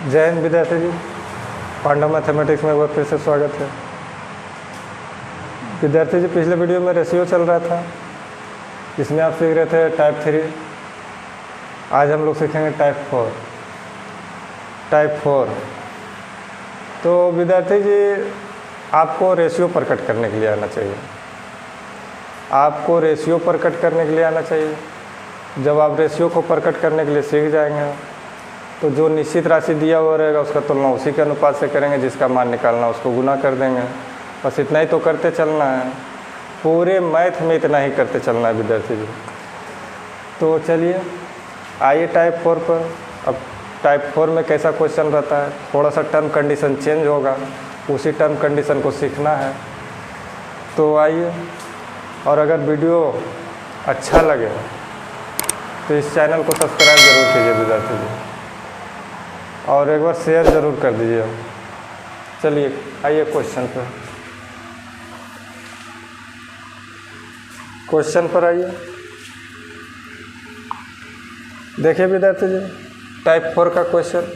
जय हिंद विद्यार्थी जी। पांडव मैथमेटिक्स में एक बार फिर से स्वागत है। विद्यार्थी जी, पिछले वीडियो में रेशियो चल रहा था, इसमें आप सीख रहे थे टाइप 3। आज हम लोग सीखेंगे टाइप 4। तो विद्यार्थी जी, आपको रेशियो प्रकट करने के लिए आना चाहिए। आपको रेशियो प्रकट करने के लिए आना चाहिए। जब आप रेशियो को प्रकट करने के लिए सीख जाएंगे तो जो निश्चित राशि दिया हुआ रहेगा उसका तुलना उसी के अनुपात से करेंगे, जिसका मान निकालना उसको गुना कर देंगे। बस इतना ही तो करते चलना है, पूरे मैथ में इतना ही करते चलना है विद्यार्थी जी। तो चलिए आइए टाइप 4 पर। अब टाइप 4 में कैसा क्वेश्चन रहता है, थोड़ा सा टर्म कंडीशन चेंज होगा, उसी टर्म कंडीशन को सीखना है। तो आइए, और अगर वीडियो अच्छा लगे तो इस चैनल को सब्सक्राइब ज़रूर कीजिए विद्यार्थी जी, और एक बार शेयर ज़रूर कर दीजिए। चलिए आइए क्वेश्चन पर आइए। देखिए विद्यार्थी जी, टाइप 4 का क्वेश्चन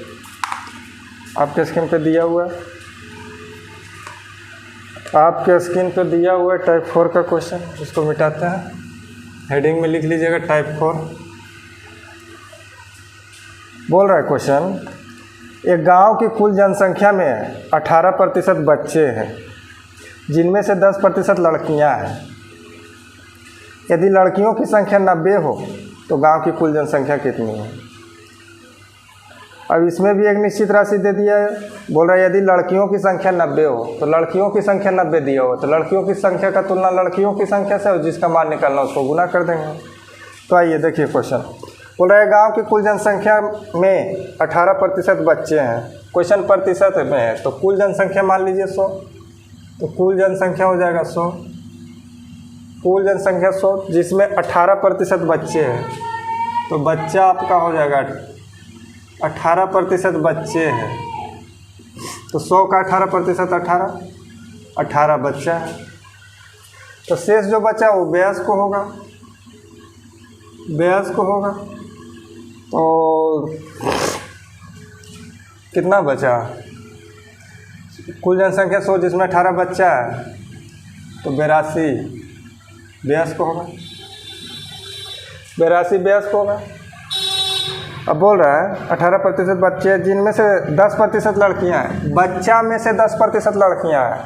आपके स्क्रीन पे दिया हुआ है। आपके स्क्रीन पे दिया हुआ है टाइप 4 का क्वेश्चन। इसको मिटाते हैं, हेडिंग में लिख लीजिएगा टाइप 4। बोल रहा है क्वेश्चन, एक गांव की कुल जनसंख्या में 18% बच्चे हैं, जिनमें से 10% लड़कियां हैं। यदि लड़कियों की संख्या 90 हो तो गांव की कुल जनसंख्या कितनी है? अब इसमें भी एक निश्चित राशि दे दिया है। बोल रहा है यदि लड़कियों की संख्या 90 हो तो लड़कियों की संख्या 90 दिया हो तो लड़कियों की संख्या का तुलना लड़कियों की संख्या से, और जिसका मान निकालना उसको गुना कर देंगे। तो आइए देखिए क्वेश्चन। बोल रहा है गांव की कुल जनसंख्या में 18% बच्चे हैं। क्वेश्चन प्रतिशत में है तो कुल जनसंख्या मान लीजिए 100, तो कुल जनसंख्या हो जाएगा 100। कुल जनसंख्या 100 जिसमें 18% बच्चे हैं, तो बच्चा आपका हो जाएगा 18% बच्चे हैं, तो 100 का 18% 18 बच्चा है। तो शेष जो बचा वो वयस्क होगा। तो कितना बचा? कुल जनसंख्या 100 जिसमें 18 बच्चा है, तो 82 वयस्क होगा। अब बोल रहा है 18% बच्चे, जिनमें से 10% लड़कियां हैं। बच्चा में से 10% लड़कियां हैं,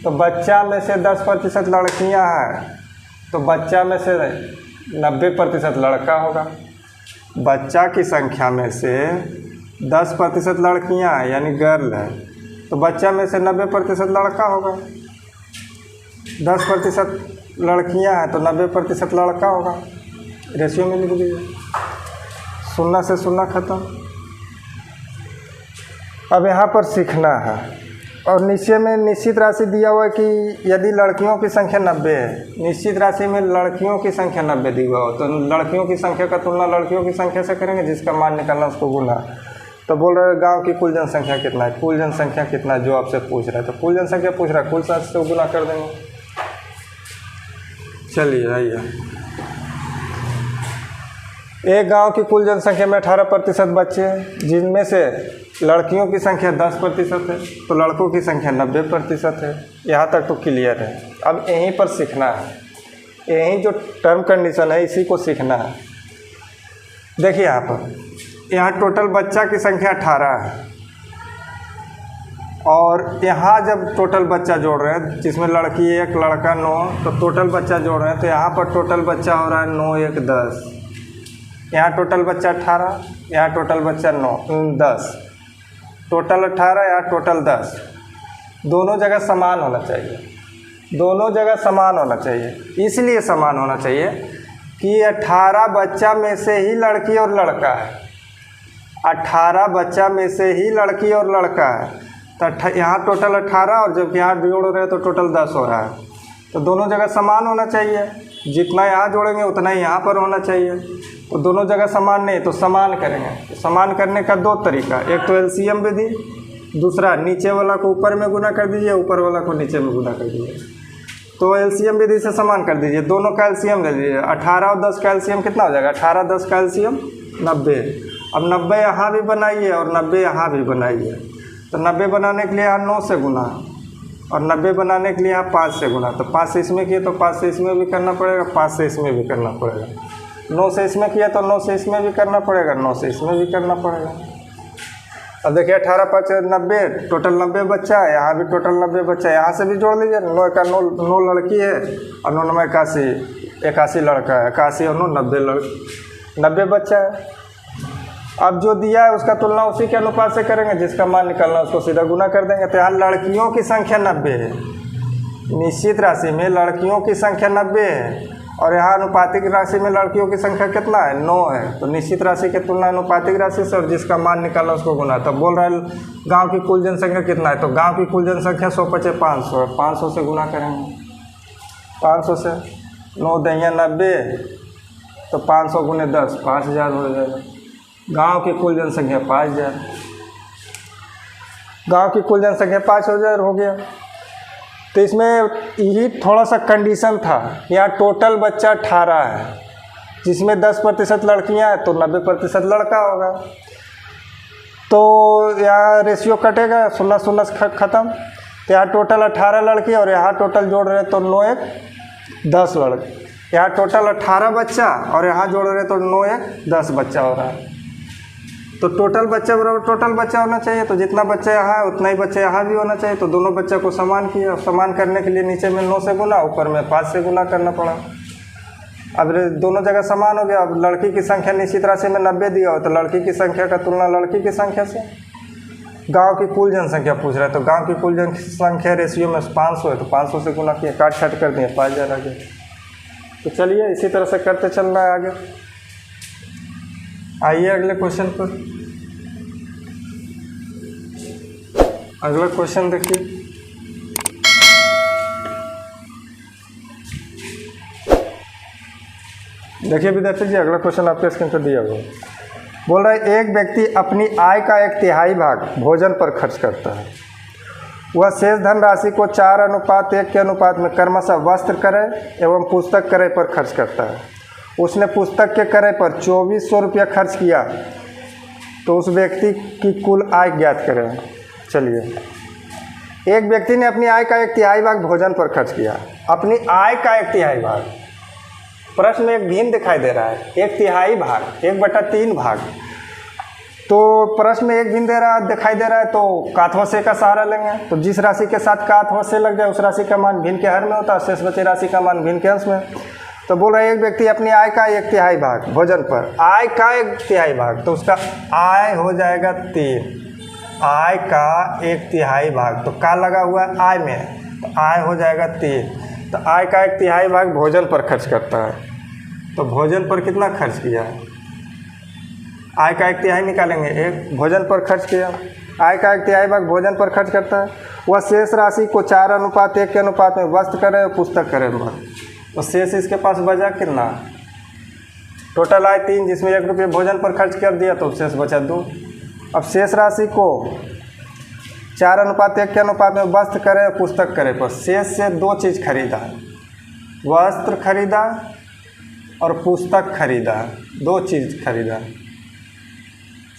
तो बच्चा में से 10% लड़कियां हैं, तो बच्चा में से 90% लड़का होगा। बच्चा की संख्या में से 10% लड़कियां हैं यानी गर्ल है, तो बच्चा में से 90% लड़का होगा। 10% लड़कियां हैं तो 90% लड़का होगा। रेशियो में लिख दीजिए, 0 से 0 खत्म। अब यहाँ पर सीखना है, और नीचे में निश्चित राशि दिया हुआ है कि यदि लड़कियों की संख्या 90 है, निश्चित राशि में लड़कियों की संख्या 90 दी हुआ हो तो लड़कियों की संख्या का तुलना लड़कियों की संख्या से करेंगे, जिसका मान निकालना उसको गुना। तो बोल रहे हैं गांव की कुल जनसंख्या कितना है, कुल जनसंख्या कितना है जो आपसे पूछ रहा है, तो कुल जनसंख्या पूछ रहा है, कुल संख्या से गुना कर देंगे। चलिए आइए, एक गांव की कुल जनसंख्या में 18% बच्चे हैं, जिनमें से लड़कियों की संख्या 10% है, तो लड़कों की संख्या 90% है। यहाँ तक तो क्लियर है। अब यहीं पर सीखना है, यहीं जो टर्म कंडीशन है इसी को सीखना है। देखिए यहाँ टोटल बच्चा की संख्या 18 है, और यहाँ जब टोटल बच्चा जोड़ रहे हैं, जिसमें लड़की 1 लड़का 9, तो टोटल बच्चा जोड़ रहे हैं, तो यहाँ पर टोटल बच्चा हो रहा है 9 1 10। यहाँ टोटल बच्चा 18, यहाँ टोटल बच्चा 10, टोटल 18, यहाँ टोटल 10। दोनों जगह समान होना चाहिए। इसलिए समान होना चाहिए कि 18 बच्चा में से ही लड़की और लड़का है। 18 बच्चा में से ही लड़की और लड़का है, तो यहाँ टोटल 18, और जब यहाँ जोड़ रहे हैं तो टोटल 10 हो रहा है। तो दोनों जगह समान होना चाहिए। जितना यहाँ जोड़ेंगे उतना ही यहाँ पर होना चाहिए। तो दोनों जगह समान नहीं तो समान करेंगे। तो समान करने का 2 तरीका, एक तो एलसीएम विधि, दूसरा नीचे वाला को ऊपर में गुना कर दीजिए, ऊपर वाला को नीचे में गुना कर दीजिए। तो एलसीएम विधि से समान कर दीजिए, दोनों का एलसीएम ले लीजिए। 18 और 10 का एलसीएम कितना हो जाएगा? 18 10 का एलसीएम 90, अब 90 यहाँ भी बनाइए और 90 यहाँ भी बनाइए। तो 90 बनाने के लिए यहाँ 9 से गुना और 90 बनाने के लिए यहाँ 5 से गुना। तो 5 से इसमें किए तो 5 से इसमें भी करना पड़ेगा, 5 से इसमें भी करना पड़ेगा। 9 से इसमें किया तो 9 से इसमें भी करना पड़ेगा, 9 से इसमें भी करना पड़ेगा। अब देखिए 18 5 90, टोटल 90 बच्चा है, यहाँ भी टोटल 90 बच्चा है। यहाँ से भी जोड़ लीजिए, 9 का 9 लड़की है और 9 9 81 लड़का है, 81 और 9 90 बच्चा है। अब जो दिया है उसका तुलना उसी के अनुपात से करेंगे, जिसका मान निकालना उसको सीधा गुना कर देंगे। तो यहाँ लड़कियों की संख्या 90 है, निश्चित राशि में लड़कियों की संख्या 90 है और यहाँ अनुपातिक राशि में लड़कियों की संख्या कितना है, 9 है। तो निश्चित राशि की तुलना अनुपातिक राशि से और जिसका मान निकालना उसको गुना। तो बोल रहा है गांव की कुल जनसंख्या कितना है, तो गांव की कुल जनसंख्या 100 × 500 है, 500 से गुना करेंगे। 500 से 9 × 90 तो 500 × 10 5000 हो जाएगा। गांव की कुल जनसंख्या 5000, गांव की कुल जनसंख्या 5000 हो गया। तो इसमें यही थोड़ा सा कंडीशन था, यहाँ टोटल बच्चा 18 है, जिसमें 10% लड़कियां हैं तो 90% लड़का होगा। तो यहाँ रेशियो कटेगा, 16 16 ख़त्म। तो यहाँ टोटल 18 लड़की और यहाँ टोटल जोड़ रहे तो 9 1 10 लड़के। यहाँ टोटल 18 बच्चा और यहाँ जोड़ रहे तो 9 1 10 बच्चा हो रहा है। तो टोटल बच्चा बराबर टोटल बच्चा होना चाहिए, तो जितना बच्चा यहाँ है उतना ही बच्चा यहाँ भी होना चाहिए। तो दोनों बच्चा को समान किया, समान करने के लिए नीचे में 9 से गुना, ऊपर में 5 से गुना करना पड़ा। अब दोनों जगह समान हो गया। अब लड़की की संख्या निश्चित राशि में 90 दिया हो तो लड़की की संख्या का तुलना लड़की की संख्या से। गाँव की कुल जनसंख्या पूछ रहा है, तो गाँव की कुल जनसंख्या रेशियो में 500 है, तो 500 से गुना किया, काट छाट कर दिए, 5000 आ गया। तो चलिए इसी तरह से करते चल रहा है आगे। आइए अगले क्वेश्चन पर। अगला क्वेश्चन देखिए, देखिए विद्यार्थी जी, अगला क्वेश्चन आपके स्क्रीन पर दिया हुआ बोल रहा है एक व्यक्ति अपनी आय का 1/3 भाग भोजन पर खर्च करता है। वह शेष धनराशि को 4:1 के अनुपात में क्रमशः वस्त्र क्रय एवं पुस्तक क्रय पर खर्च करता है। उसने पुस्तक के क्रय पर 2400 रुपया खर्च किया, तो उस व्यक्ति की कुल आय ज्ञात करें। चलिए, एक व्यक्ति ने अपनी आय का 1/3 भाग भोजन पर खर्च किया। अपनी आय का 1/3 भाग, प्रश्न में एक भिन्न दिखाई दे रहा है, 1/3 भाग, 1/3 भाग। तो प्रश्न में एक भिन्न दिखाई दे रहा है, तो काथवसे का सहारा लेंगे। तो जिस राशि के साथ काथवसे लग जाए उस राशि का मान भिन्न के हर में होता है, शेष बची राशि का मान भिन्न के अंश में। तो बोल रहा है एक व्यक्ति अपनी आय का 1/3 भाग भोजन पर, आय का 1/3 भाग, तो उसका आय हो जाएगा 3, आय का 1/3 भाग। तो का लगा हुआ है आय में, तो आय हो जाएगा 3। तो आय का 1/3 भाग भोजन पर खर्च करता है। तो भोजन पर कितना खर्च किया, आय का 1/3 निकालेंगे, एक भोजन पर खर्च किया। आय का 1/3 भाग भोजन पर खर्च करता है। वह शेष राशि को 4:1 के अनुपात में वस्त्र करे पुस्तक करे पर। तो शेष इसके पास बचा कितना, टोटल आय 3, जिसमें 1 रुपये भोजन पर खर्च कर दिया, तो शेष बचा 2। अब शेष राशि को 4:1 के अनुपात में वस्त्र करे पुस्तक करे पर शेष से 2 चीज़ खरीदा, वस्त्र खरीदा और पुस्तक खरीदा, 2 चीज़ खरीदा।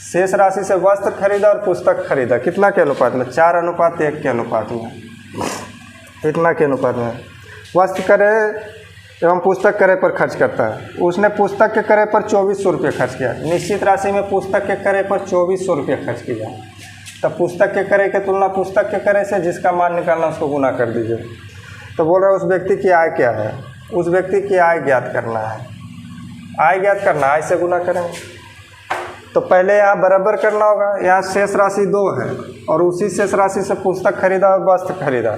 शेष राशि से वस्त्र खरीदा और पुस्तक खरीदा, कितना के अनुपात में, 4:1 के अनुपात में, इतना के अनुपात में। वस्त्र करे एवं पुस्तक क्रय पर खर्च करता है। उसने पुस्तक के क्रय पर 2400 रुपये खर्च किया। निश्चित राशि में पुस्तक के क्रय पर 2400 रुपये खर्च किया। तब पुस्तक के क्रय की तुलना पुस्तक के क्रय से, जिसका मान निकालना उसको गुना कर दीजिए। तो बोल रहा है उस व्यक्ति की आय क्या है, उस व्यक्ति की आय ज्ञात करना है। आय ज्ञात करना, आय से गुना करेंगे। तो पहले यहाँ बराबर करना होगा, यहाँ शेष राशि 2 है और उसी शेष राशि से पुस्तक खरीदा और वस्त्र खरीदा,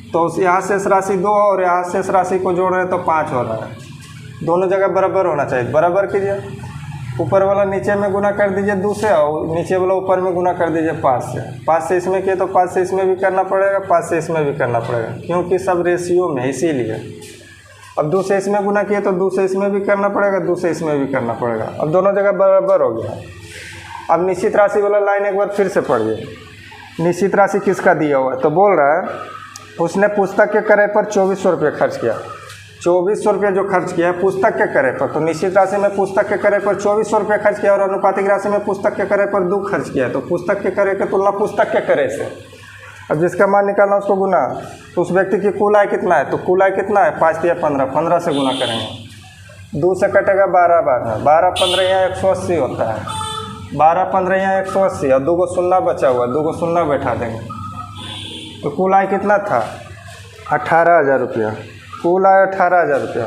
तो यहाँ शेष राशि 2 और यहाँ शेष राशि को जोड़ रहे हैं तो 5 हो रहा है। दोनों जगह बराबर होना चाहिए, बराबर कीजिए। ऊपर वाला नीचे में गुना कर दीजिए 2 से और नीचे वाला ऊपर में गुना कर दीजिए 5 से। 5 से इसमें किए तो 5 से इसमें भी करना पड़ेगा, 5 से इसमें भी करना पड़ेगा, क्योंकि सब रेशियो में, इसीलिए। अब 2 से इसमें गुना किए तो 2 से इसमें भी करना पड़ेगा, 2 से इसमें भी करना पड़ेगा। अब दोनों जगह बराबर हो गया। अब निश्चित राशि वाला लाइन एक बार फिर से पढ़िए। निश्चित राशि किसका दिया हुआ है, तो बोल रहा है उसने पुस्तक के क्रय पर 2400 रुपये खर्च किया। 2400 रुपये जो खर्च किया है पुस्तक के क्रय पर, तो निश्चित राशि में पुस्तक के क्रय पर 2400 रुपये खर्च किया और अनुपातिक राशि में पुस्तक के क्रय पर 2 खर्च किया, तो पुस्तक के क्रय की तुलना पुस्तक के क्रय से। अब जिसका मान निकालना उसको गुना, तो उस व्यक्ति की कुल आय कितना है, तो कुल आय कितना है 5 या 15, 15 से गुना करेंगे, 2 से कटेगा 12 बार में, 12 15 यहाँ 180 होता है, 12 15 यहाँ 180 और 2 को शून्य बचा हुआ, 2 को शून्य बैठा देंगे, तो कुल आय कितना था 18,000 रुपया, कुल आय 18,000 रुपया।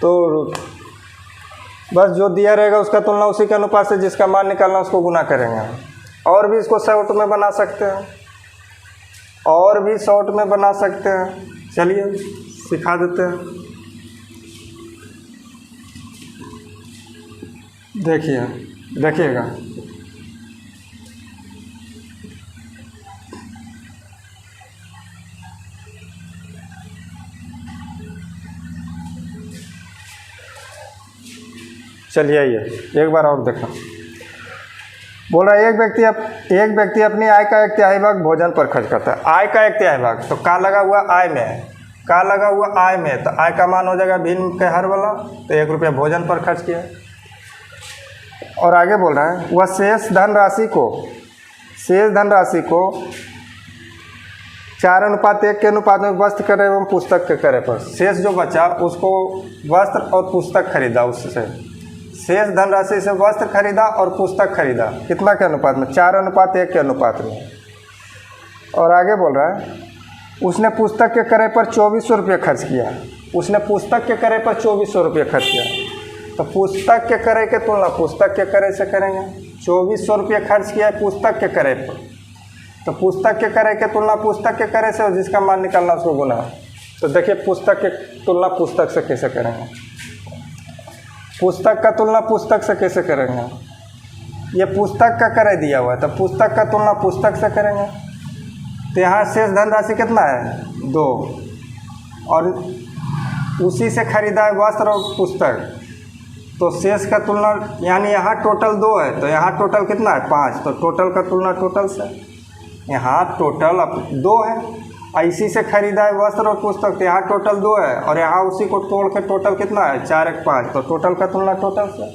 तो बस जो दिया रहेगा उसका तुलना उसी के अनुपात से जिसका मान निकालना उसको गुना करेंगे। और भी इसको शॉर्ट में बना सकते हैं, और भी शॉर्ट में बना सकते हैं, चलिए सिखा देते हैं। देखिएगा चलिए आइए एक बार और देखो। बोल रहा है एक व्यक्ति अपनी आय का 1/3 भाग भोजन पर खर्च करता है। आय का 1/3 भाग, तो का लगा हुआ आय में, का लगा हुआ आय में, तो आय का मान हो जाएगा भिन्न के हर वाला, तो 1 रुपया भोजन पर खर्च किया। और आगे बोल रहा है वह शेष धनराशि को 4:1 के अनुपात में वस्त्र क्रय एवं पुस्तक के क्रय पर, शेष जो बचा उसको वस्त्र और पुस्तक खरीदा, उससे शेष धनराशि से वस्त्र खरीदा और पुस्तक खरीदा, कितना के अनुपात में 4:1 के अनुपात में। और आगे बोल रहा है उसने पुस्तक के क्रय पर 2400 रुपये खर्च किया, उसने पुस्तक के क्रय पर 2400 रुपये खर्च किया, तो पुस्तक के क्रय के तुलना पुस्तक के क्रय से करेंगे। 2400 रुपये खर्च किया है पुस्तक के क्रय पर, तो पुस्तक के क्रय के तुलना पुस्तक के क्रय से और जिसका मान निकालना उसको गुना। तो देखिए पुस्तक के तुलना पुस्तक से कैसे करेंगे, पुस्तक का तुलना पुस्तक से कैसे करेंगे, ये पुस्तक का क्रय दिया हुआ है, तो पुस्तक का तुलना पुस्तक से करेंगे। तो यहाँ शेष धनराशि कितना है 2, और उसी से खरीदा है वस्त्र और पुस्तक, तो शेष का तुलना यानी यहाँ टोटल 2 है, तो यहाँ टोटल कितना है 5, तो टोटल का तुलना टोटल से, यहाँ टोटल अब 2 है, इसी से खरीदा है वस्त्र और पुस्तक, तो यहाँ टोटल 2 है, और यहाँ उसी को तोड़ के टोटल कितना है 4 1 5, तो टोटल का तुलना टोटल से,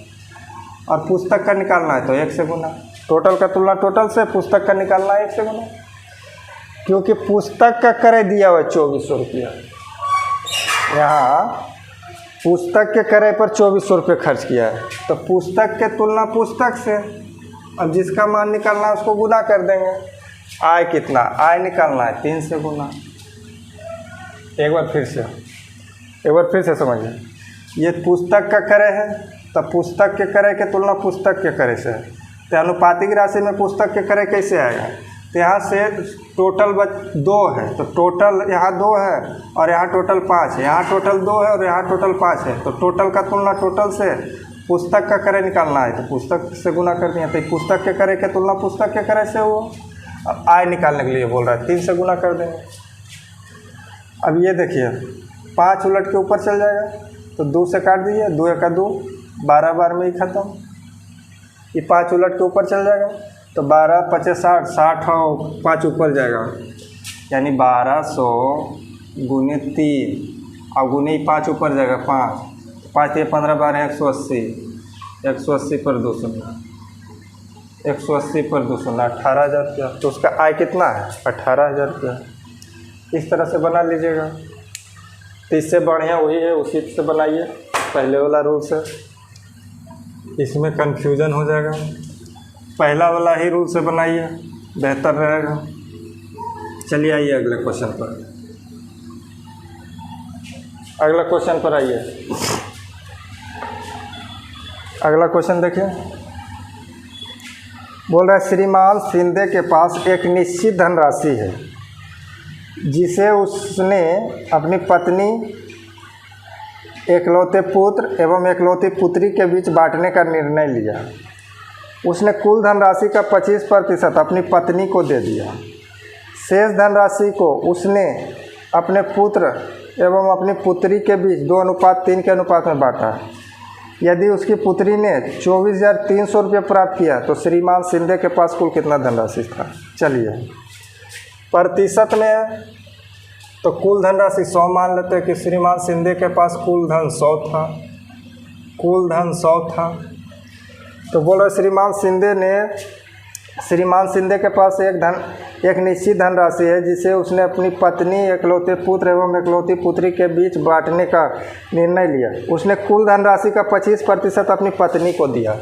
और पुस्तक का निकालना है तो 1 से गुना। टोटल का तुलना टोटल से, पुस्तक का निकालना है 1 से गुना, क्योंकि पुस्तक का क्रय दिया हुआ है 2400 रुपया, यहाँ पुस्तक के क्रय पर 2400 रुपये खर्च किया है, तो पुस्तक के तुलना पुस्तक से, अब जिसका मान निकालना है उसको गुना कर देंगे। आय कितना, आय निकालना है 3 से गुना। एक बार फिर से समझिए, ये पुस्तक का क्रय है, तो पुस्तक के क्रय के तुलना पुस्तक के क्रय से है, तो अनुपातिक राशि में पुस्तक के क्रय कैसे आएगा, तो यहाँ से टोटल 2 है, तो टोटल यहाँ 2 है और यहाँ टोटल 5 है, यहाँ टोटल 2 है और यहाँ टोटल 5 है, तो टोटल का तुलना टोटल से, पुस्तक का क्रय निकालना है तो पुस्तक से गुना कर दिए, तो पुस्तक के क्रय के तुलना पुस्तक के क्रय से वो आय निकालने के लिए बोल रहा है 3 से गुना कर देंगे। अब ये देखिए 5 उलट के ऊपर चल जाएगा, तो 2 से काट दीजिए, 2 1 2, 12 बार में ही खत्म। ये 5 उलट के ऊपर चल जाएगा, तो 12 5 60, 60 और 5 ऊपर जाएगा, यानी 1200 गुने 3 और गुने 5 ऊपर जाएगा 5, 5 ये 15 12 180, 180 पर 2 शून्य, 180 पर 2 शून्य 18,000 रुपया। तो उसका आय कितना है 18,000 रुपया। इस तरह से बना लीजिएगा, तो इससे बढ़िया वही है, उसी से बनाइए पहले वाला रूल से, इसमें कन्फ्यूज़न हो जाएगा। पहला वाला ही रूल से बनाइए, बेहतर रहेगा। चलिए आइए अगले क्वेश्चन पर, अगला क्वेश्चन पर आइए। अगला क्वेश्चन देखिए, बोल रहा है श्रीमान शिंदे के पास एक निश्चित धनराशि है जिसे उसने अपनी पत्नी, एकलौते पुत्र एवं एकलौती पुत्री के बीच बांटने का निर्णय लिया। उसने कुल धनराशि का 25% अपनी पत्नी को दे दिया। शेष धनराशि को उसने अपने पुत्र एवं अपनी पुत्री के बीच 2:3 के अनुपात में बांटा। यदि उसकी पुत्री ने 24,300 रुपये प्राप्त किया तो श्रीमान शिंदे के पास कुल कितना धनराशि था। चलिए प्रतिशत में तो कुल धनराशि 100 मान लेते हैं कि श्रीमान शिंदे के पास कुल धन 100 था, कुल धन 100 था। तो बोल रहे श्रीमान शिंदे के पास एक निश्चित धनराशि है जिसे उसने अपनी पत्नी, इकलौते पुत्र एवं इकलौती पुत्री के बीच बांटने का निर्णय लिया। उसने कुल धनराशि का 25% अपनी पत्नी को दिया,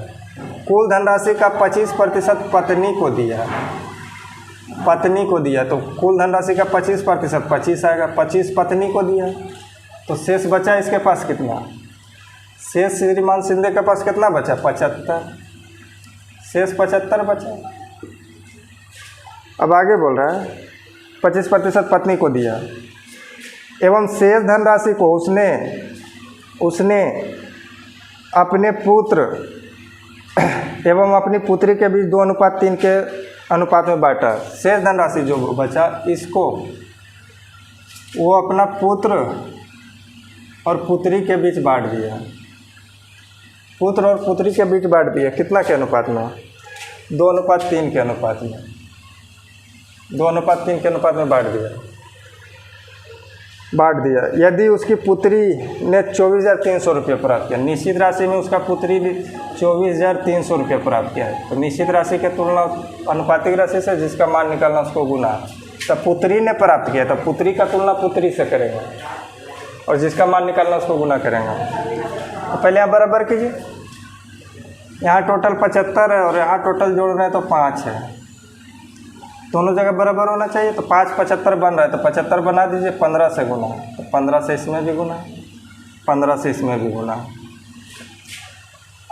कुल धनराशि का 25% पत्नी को दिया, पत्नी को दिया। तो कुल धनराशि का 25% 25 आएगा, 25 पत्नी को दिया। तो शेष बचा इसके पास कितना? शेष श्रीमान शिंदे के पास कितना बचा? 75, शेष 75 बचा। अब आगे बोल रहा है 25% पत्नी को दिया एवं शेष धनराशि को उसने अपने पुत्र एवं अपनी पुत्री के बीच 2:3 के अनुपात में बांटा। शेष धनराशि जो बचा इसको वो अपना पुत्र और पुत्री के बीच बांट दिया, पुत्र और पुत्री के बीच बांट दिया। कितना के अनुपात में? 2:3 के अनुपात में, 2:3 के अनुपात में बांट दिया। यदि उसकी पुत्री ने 24,300 रुपये प्राप्त किया, निश्चित राशि में उसका पुत्री ने 24,300 रुपये प्राप्त किया है, तो निश्चित राशि के तुलना अनुपातिक राशि से जिसका मान निकालना उसको गुना। तब पुत्री ने प्राप्त किया, तब पुत्री का तुलना पुत्री से करेंगे और जिसका मान निकालना उसको गुना करेंगे। तो पहले आप बराबर कीजिए, यहाँ टोटल 75 है और यहाँ टोटल जोड़ रहे हैं तो 5 है, दोनों जगह बराबर होना चाहिए। तो 5 75 बन रहा है तो 75 बना दीजिए, 15 से गुना, तो 15 से इसमें भी गुना, 15 से इसमें भी गुना।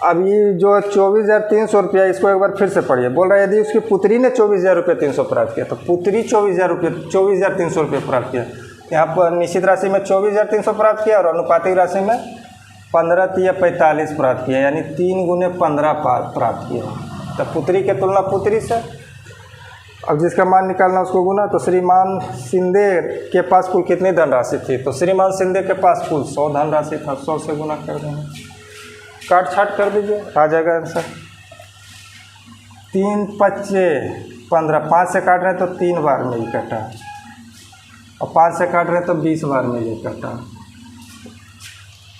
अब ये जो 24,300 रुपया, इसको एक बार फिर से पढ़िए। बोल रहा है यदि उसकी पुत्री ने 24,300 प्राप्त किया, तो पुत्री 24,300 रुपये प्राप्त किया। यहाँ पर निश्चित राशि में 24,300 प्राप्त किया और अनुपातिक राशि में 15 या 45 प्राप्त किया, यानी 3 गुने 15 प्राप्त किया। तो पुत्री के तुलना पुत्री से, अब जिसका मान निकालना उसको गुना। तो श्रीमान शिंदे के पास कुल कितनी धनराशि थी? तो श्रीमान शिंदे के पास कुल 100 धनराशि था, 100 से गुना कर देंगे, काट छाट कर दीजिए, आ जाएगा आंसर। 3 5 15, 5 से काट रहे हैं तो 3 बार में ही कटा और 5 से काट रहे हैं तो 20 बार में ये कटा।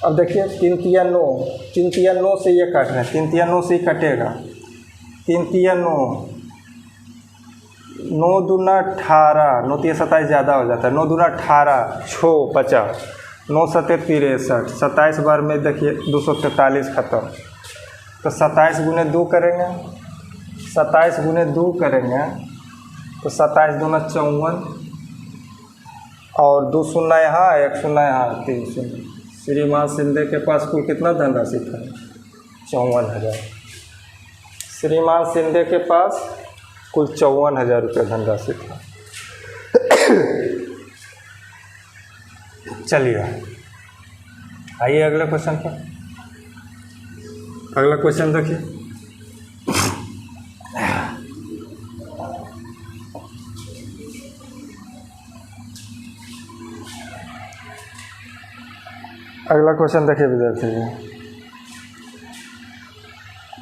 अब देखिए 3 तिया 9, 3 तिया 9 से ये काट रहे हैं, 3 तिया 9 से ही कटेगा, 3 तिया 9, 9 दूना 18, 9 तिया 27 ज़्यादा हो जाता है, 9 दूना 18, 6 बचा, 9 सत्ते 63, 27 बार में देखिए 243 खत्म। तो 27 गुने 2 करेंगे, 27 गुने 2 करेंगे तो 27 दूना 54 और 2 शून्य यहाँ, 1 शून्य यहाँ, 3 शून्य। श्रीमान शिंदे के पास कुल कितना धनराशि था? 54,000। श्रीमान शिंदे के पास कुल 54,000 रुपये धनराशि था। चलिए आइए अगले क्वेश्चन पर। अगला क्वेश्चन देखिए, अगला क्वेश्चन देखिए विद्यार्थी जी।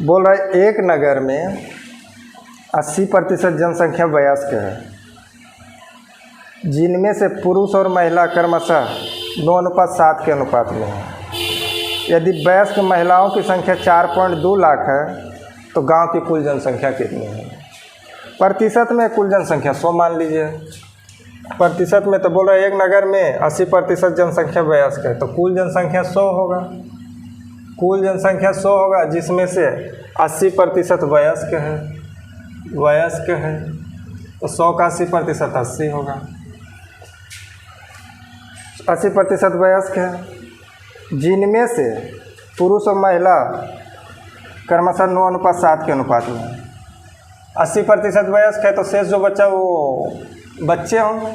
बोल रहा है एक नगर में 80% जनसंख्या वयस्क है, जिनमें से पुरुष और महिला क्रमशः 9:7 के अनुपात में है। यदि वयस्क महिलाओं की संख्या 4.2 लाख है तो गांव की कुल जनसंख्या कितनी है? प्रतिशत में कुल जनसंख्या 100 मान लीजिए, प्रतिशत में तो बोल रहे एक नगर में 80% जनसंख्या वयस्क है तो कुल जनसंख्या 100 होगा, कुल जनसंख्या 100 होगा, जिसमें से 80% वयस्क है, वयस्क है तो 100 का 80% 80 होगा, 80% वयस्क है, जिनमें से पुरुष और महिला क्रमशः 9:7 के अनुपात में। 80% वयस्क है तो शेष जो बच्चा वो बच्चे होंगे,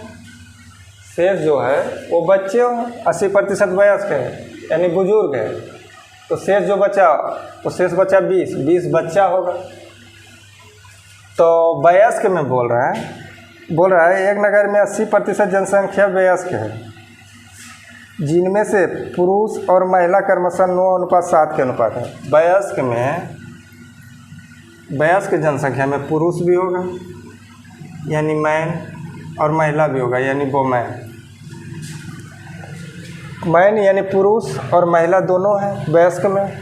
शेष जो है वो बच्चे होंगे। 80% वयस्क है यानी बुजुर्ग है तो शेष जो बचा तो शेष बचा 20 बच्चा होगा। तो वयस्क में बोल रहा है एक नगर में 80% जनसंख्या वयस्क है, जिनमें से पुरुष और महिला क्रमशः 9:7 के अनुपात है। वयस्क जनसंख्या में पुरुष भी होगा यानी मैन और महिला भी होगा यानी वोमैन। मैन यानी पुरुष और महिला दोनों हैं वयस्क में,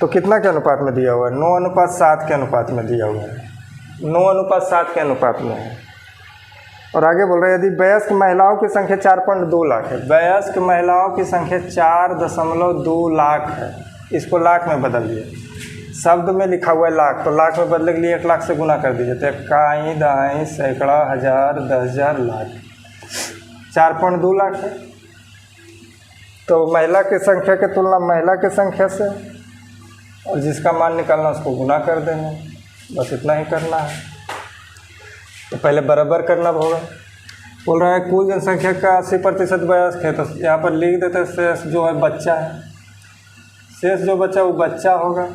तो कितना के अनुपात में दिया हुआ है? 9:7 के अनुपात में दिया हुआ है, 9:7 के अनुपात में है। और आगे बोल रहे हैं यदि वयस्क महिलाओं की संख्या 4.2 लाख है, वयस्क महिलाओं की संख्या 4.2 लाख है, इसको लाख में बदल दिए। शब्द में लिखा हुआ है लाख, तो लाख में बदलने के लिए 1 लाख से गुना कर दीजिए, तो इकाई, दहाई, सैकड़ा, हज़ार, 10,000, लाख, 4.2 लाख है। तो महिला की संख्या की तुलना महिला की संख्या से, और जिसका मान निकालना उसको गुना कर देना, बस इतना ही करना है। तो पहले बराबर करना होगा। बोल रहा है कुल जनसंख्या का 80% वयस्क है, तो यहाँ पर लिख देते शेष जो है बच्चा है, शेष जो बच्चा वो बच्चा होगा,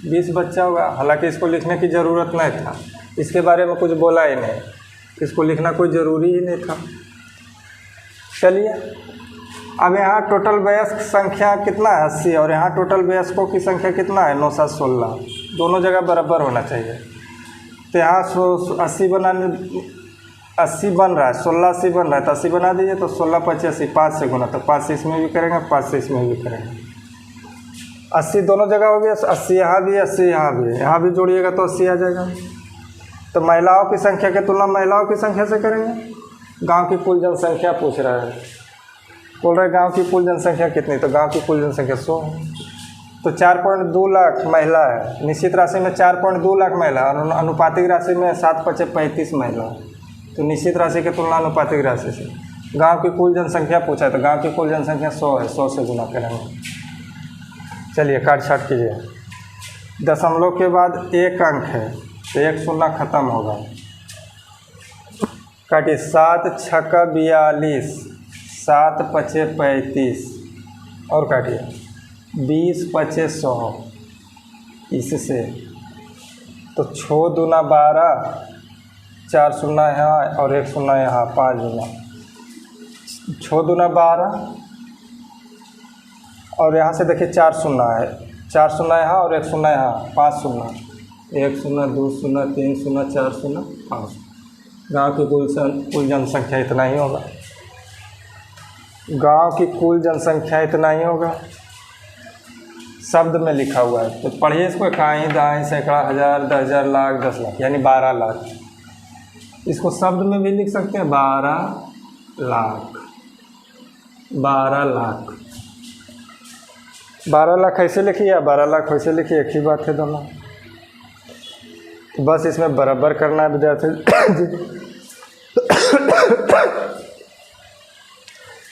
20 बच्चा होगा। हालांकि इसको लिखने की ज़रूरत नहीं था, इसके बारे में कुछ बोला ही नहीं, इसको लिखना कोई ज़रूरी ही नहीं था। चलिए अब यहाँ टोटल वयस्क संख्या कितना है? 80, और यहाँ टोटल वयस्कों की संख्या कितना है? 9/16, दोनों जगह बराबर होना चाहिए। तो यहाँ 80 बनाने 80 बन रहा है, 16 80 बन रहा है, तो 80 बना दीजिए, तो 16 5 80, 5 से गुना, तो 5 से इसमें भी करेंगे, 5 से इसमें भी करेंगे। 80 दोनों जगह हो गया, 80 यहाँ भी, 80 यहाँ भी, यहाँ भी जोड़िएगा तो 80 आ जाएगा। तो महिलाओं की संख्या की तुलना महिलाओं की संख्या से करेंगे। गांव की कुल जनसंख्या पूछ रहा है, बोल रहे गांव की कुल जनसंख्या कितनी? तो गांव की कुल जनसंख्या 100 है। तो 4.2 लाख महिला है, निश्चित राशि में 4.2 लाख महिला, और अनुपातिक राशि में 7×5 = 35 महिला। तो निश्चित राशि की तुलना अनुपातिक राशि से। गांव की कुल जनसंख्या पूछा है, तो गांव की कुल जनसंख्या 100 है, 100 से गुना करेंगे। चलिए काट छाट कीजिए। दशमलव के बाद 1 अंक है, तो 1 शून्य खत्म होगा। काटिए, 7 × 6 = 42, 7 × 5 = 35, और काटिए 20 × 5 = 100, इससे तो 6 दूना 12, 4 शून्य यहाँ और 1 शून्य यहाँ, 5 दूना 6 दूना 12, और यहाँ से देखिए 4 शून्य है, 4 शून्य यहाँ और 1 शून्य यहाँ, 5 शून्य, 1 शून्य 2 शून्य 3 शून्य 4 शून्य 5। गाँव की कुल जनसंख्या इतना ही होगा, गांव की कुल जनसंख्या इतना ही होगा। शब्द में लिखा हुआ है, तो पढ़िए इसको, इकाई, दहाई, सैकड़ा, हज़ार, 10,000, लाख, 10 लाख, यानी 12 लाख। इसको शब्द में भी लिख सकते हैं, 12 लाख, 12 लाख। 12 लाख ऐसे लिखिए या 12 लाख वैसे लिखिए, एक ही बात है दोनों। तो बस इसमें बराबर करना है विद्यार्थी।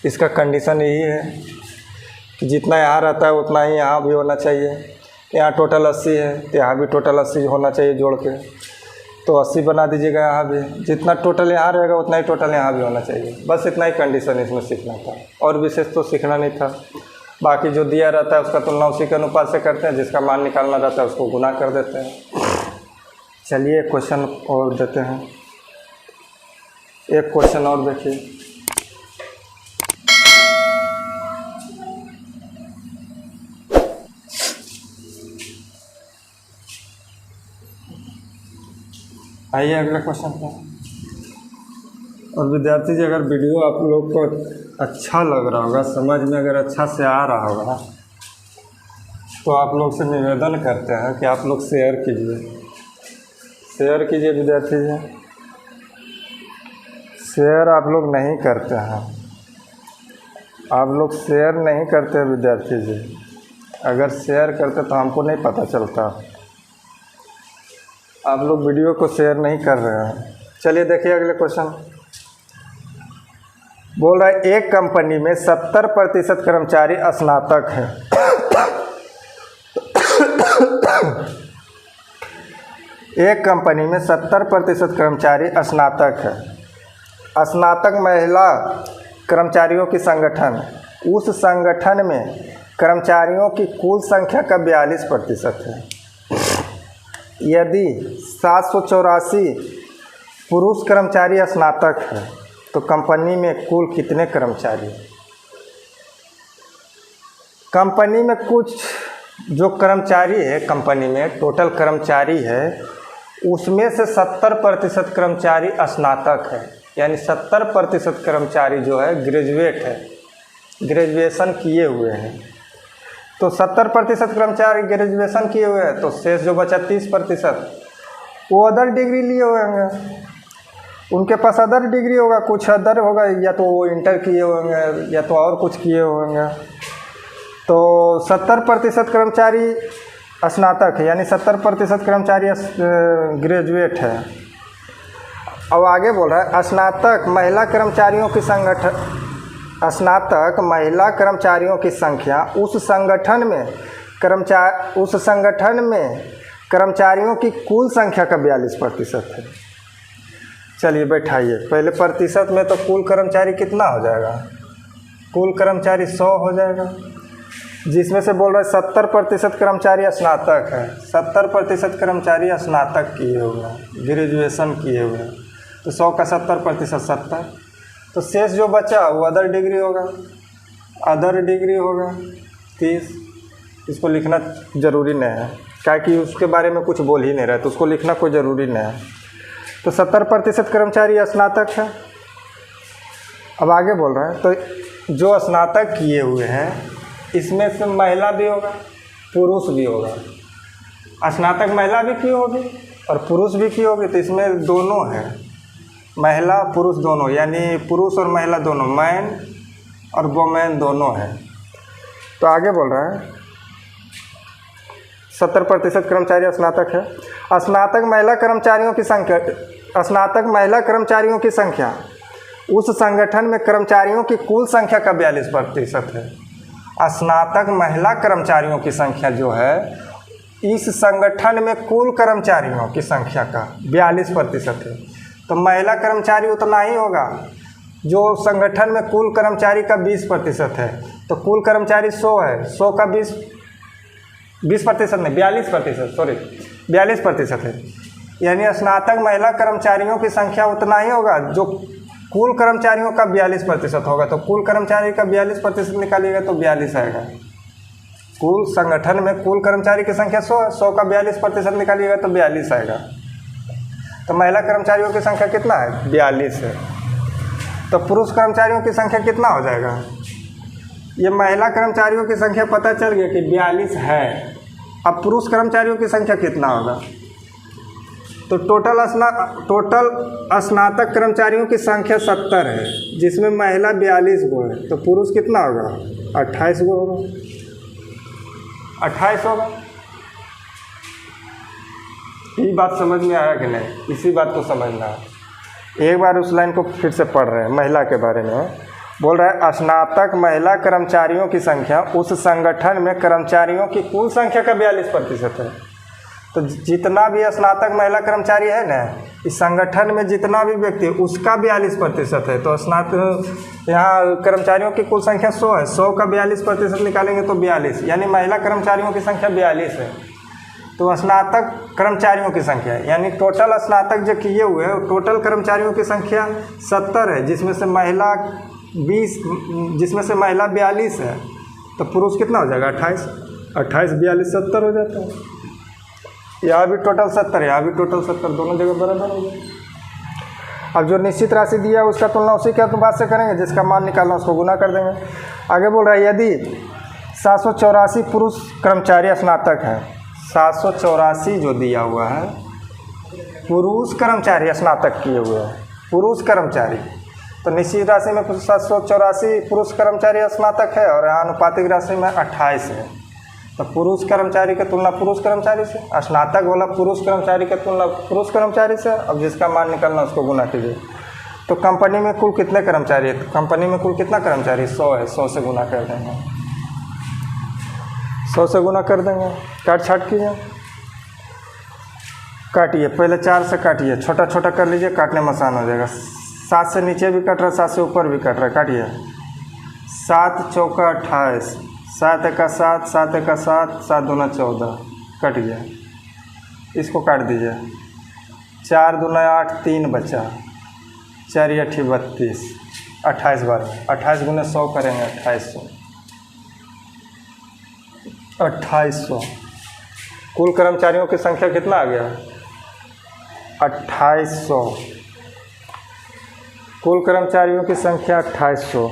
इसका कंडीशन यही है कि जितना यहाँ रहता है उतना ही यहाँ भी होना चाहिए। यहाँ टोटल 80 है, तो यहाँ भी टोटल 80 होना चाहिए जोड़ के, तो 80 बना दीजिएगा। यहाँ भी जितना टोटल यहाँ रहेगा उतना ही टोटल यहाँ भी होना चाहिए। बस इतना ही कंडीशन इसमें सीखना था, और विशेष तो सीखना नहीं था। बाकी जो दिया रहता है उसका तुलना उसी के अनुपात से करते हैं, जिसका मान निकालना रहता है उसको गुना कर देते हैं। चलिए क्वेश्चन और देते हैं, एक क्वेश्चन और देखिए। आइए अगला क्वेश्चन पर। और विद्यार्थी जी, अगर वीडियो आप लोग को अच्छा लग रहा होगा, समझ में अगर अच्छा से आ रहा होगा, तो आप लोग से निवेदन करते हैं कि आप लोग शेयर कीजिए, शेयर कीजिए विद्यार्थी जी। शेयर आप लोग नहीं करते हैं, आप लोग शेयर नहीं करते विद्यार्थी जी। अगर शेयर करते तो हमको नहीं पता चलता। आप लोग वीडियो को शेयर नहीं कर रहे हैं। चलिए देखिए अगले क्वेश्चन। बोल रहा है एक कंपनी में 70% कर्मचारी स्नातक हैं। एक कंपनी में 70% कर्मचारी स्नातक है। स्नातक महिला कर्मचारियों की संगठन, उस संगठन में कर्मचारियों की कुल संख्या का 42% है। यदि 784 पुरुष कर्मचारी स्नातक है तो कंपनी में कुल कितने कर्मचारी? कंपनी में कुछ जो कर्मचारी है, कंपनी में टोटल कर्मचारी है, उसमें से 70% कर्मचारी स्नातक है, यानी 70% कर्मचारी जो है ग्रेजुएट है, ग्रेजुएशन किए हुए हैं, तो 70% कर्मचारी ग्रेजुएशन किए हुए हैं, तो शेष जो बचा 30% वो अदर डिग्री लिए हुए होंगे, उनके पास अदर डिग्री होगा, कुछ अदर होगा, या तो वो इंटर किए होंगे या तो और कुछ किए होंगे। तो 70% कर्मचारी स्नातक है, यानी 70% कर्मचारी ग्रेजुएट है। अब आगे बोल रहा है स्नातक महिला कर्मचारियों की स्नातक महिला कर्मचारियों की संख्या उस संगठन में कर्मचारियों की कुल संख्या का 42% है। चलिए बैठाइए, पहले प्रतिशत में तो कुल कर्मचारी कितना हो जाएगा, कुल कर्मचारी 100 हो जाएगा, जिसमें से बोल रहे 70% कर्मचारी स्नातक है, 70% कर्मचारी स्नातक किए हुए हैं, ग्रेजुएशन किए हुए हैं, तो 100 का 70% 70, तो शेष जो बचा वो अदर डिग्री होगा, अदर डिग्री होगा 30। इसको लिखना ज़रूरी नहीं है, क्या कि उसके बारे में कुछ बोल ही नहीं रहा है, तो उसको लिखना कोई ज़रूरी नहीं है। तो 70% कर्मचारी स्नातक है। अब आगे बोल रहे हैं तो जो स्नातक किए हुए हैं इसमें से महिला भी होगा, पुरुष भी होगा। स्नातक महिला भी की होगी और पुरुष भी की होगी, तो इसमें दोनों हैं, महिला पुरुष दोनों, यानी पुरुष और महिला दोनों, मैन और वोमेन दोनों हैं। तो आगे बोल रहा है 70% कर्मचारी स्नातक है। स्नातक महिला कर्मचारियों की संख्या उस संगठन में कर्मचारियों की कुल संख्या का 42% है। स्नातक महिला कर्मचारियों की संख्या जो है इस संगठन में कुल कर्मचारियों की संख्या का 42% है। तो महिला कर्मचारी उतना ही होगा जो संगठन में कुल कर्मचारी का 20% है, तो कुल कर्मचारी 100 है, 100 का 20% नहीं 42%, सॉरी 42% है, यानी स्नातक महिला कर्मचारियों की संख्या उतना ही होगा जो कुल कर्मचारियों का 42% होगा। तो कुल कर्मचारी का 42% निकालिएगा तो 42 आएगा। कुल संगठन में कुल कर्मचारी की संख्या 100 है, 100 का 42% निकालिएगा तो 42 आएगा। तो महिला कर्मचारियों की संख्या कितना है, 42 है। तो पुरुष कर्मचारियों की संख्या कितना हो जाएगा, ये महिला कर्मचारियों की संख्या पता चल गया कि 42 है। अब पुरुष कर्मचारियों की संख्या कितना होगा, तो टोटल स्नातक कर्मचारियों की संख्या 70 है, जिसमें महिला 42 गो है, तो पुरुष कितना होगा, 28 गो होगा, 28 होगा। ये बात समझ में आया कि नहीं, इसी बात को समझना है। एक बार उस लाइन को फिर से पढ़ रहे हैं, महिला के बारे में बोल रहा है स्नातक महिला कर्मचारियों की संख्या उस संगठन में कर्मचारियों की कुल संख्या का 42% है। तो जितना भी स्नातक महिला कर्मचारी है ना, इस संगठन में जितना भी व्यक्ति है उसका 42% है। तो स्नातक यहाँ कर्मचारियों की कुल संख्या 100 है, 100 का 42% निकालेंगे तो 42, यानी महिला कर्मचारियों की संख्या 42 है। तो स्नातक कर्मचारियों की संख्या यानी टोटल स्नातक जो किए हुए हैं टोटल कर्मचारियों की संख्या 70 है, जिसमें से महिला 42 है। तो पुरुष कितना हो जाएगा, 28, 42 70 हो जाता है। यहाँ भी टोटल 70 है, यहाँ भी टोटल 70, दोनों जगह बराबर हो जाए। अब जो निश्चित राशि दिया है उसका तुलना उसी के बाद से करेंगे, जिसका मान निकालना उसको गुना कर देंगे। आगे बोल रहा है यदि 784 पुरुष कर्मचारी स्नातक हैं, 784 जो दिया हुआ है पुरुष कर्मचारी स्नातक किए हुए हैं, पुरुष कर्मचारी, तो निश्चित राशि में 784 पुरुष कर्मचारी स्नातक है और आनुपातिक राशि में 28 है। तो पुरुष कर्मचारी की तुलना पुरुष कर्मचारी से, स्नातक वाला पुरुष कर्मचारी की तुलना पुरुष कर्मचारी से। अब जिसका मान निकालना उसको गुना कीजिए। तो कंपनी में कुल कितने कर्मचारी है, तो कंपनी में कुल कितना कर्मचारी, 100 है, 100 से गुना कर देंगे, 100 से गुना कर देंगे। काट छाट कीजिए, काटिए, पहले 4 से काटिए, छोटा छोटा कर लीजिए, काटने में आसान हो जाएगा। 7 से नीचे भी कट रहा है, 7 से ऊपर भी कट रहा है, काटिए। 7 चौका 28, 7 एका 7, 7 एका 7, 7 दूना 14, कट गया। इसको काट दीजिए। 4 दूना 8, 3 बचा, 4 या 32, 28 बार 28 गुने 100 करेंगे, 2800, 2800। कुल कर्मचारियों की संख्या कितना आ गया, 2800। कुल कर्मचारियों की संख्या 2800।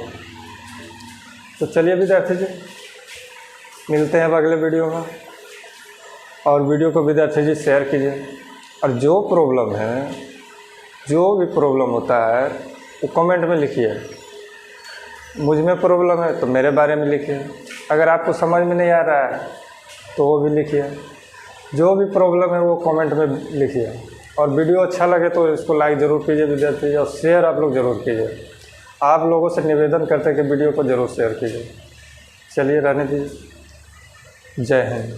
तो चलिए विद्यार्थी जी, मिलते हैं अब अगले वीडियो में। और वीडियो को विद्यार्थी जी शेयर कीजिए। और जो प्रॉब्लम है, जो भी प्रॉब्लम होता है वो कमेंट में लिखिए। मुझ में प्रॉब्लम है तो मेरे बारे में लिखिए। अगर आपको समझ में नहीं आ रहा है तो वो भी लिखिए। जो भी प्रॉब्लम है वो कमेंट में लिखिए। और वीडियो अच्छा लगे तो इसको लाइक ज़रूर कीजिए विद्यार्थी, और शेयर आप लोग ज़रूर कीजिए। आप लोगों से निवेदन करते हैं कि वीडियो को ज़रूर शेयर कीजिए। चलिए रहने दीजिए। जय हिंद।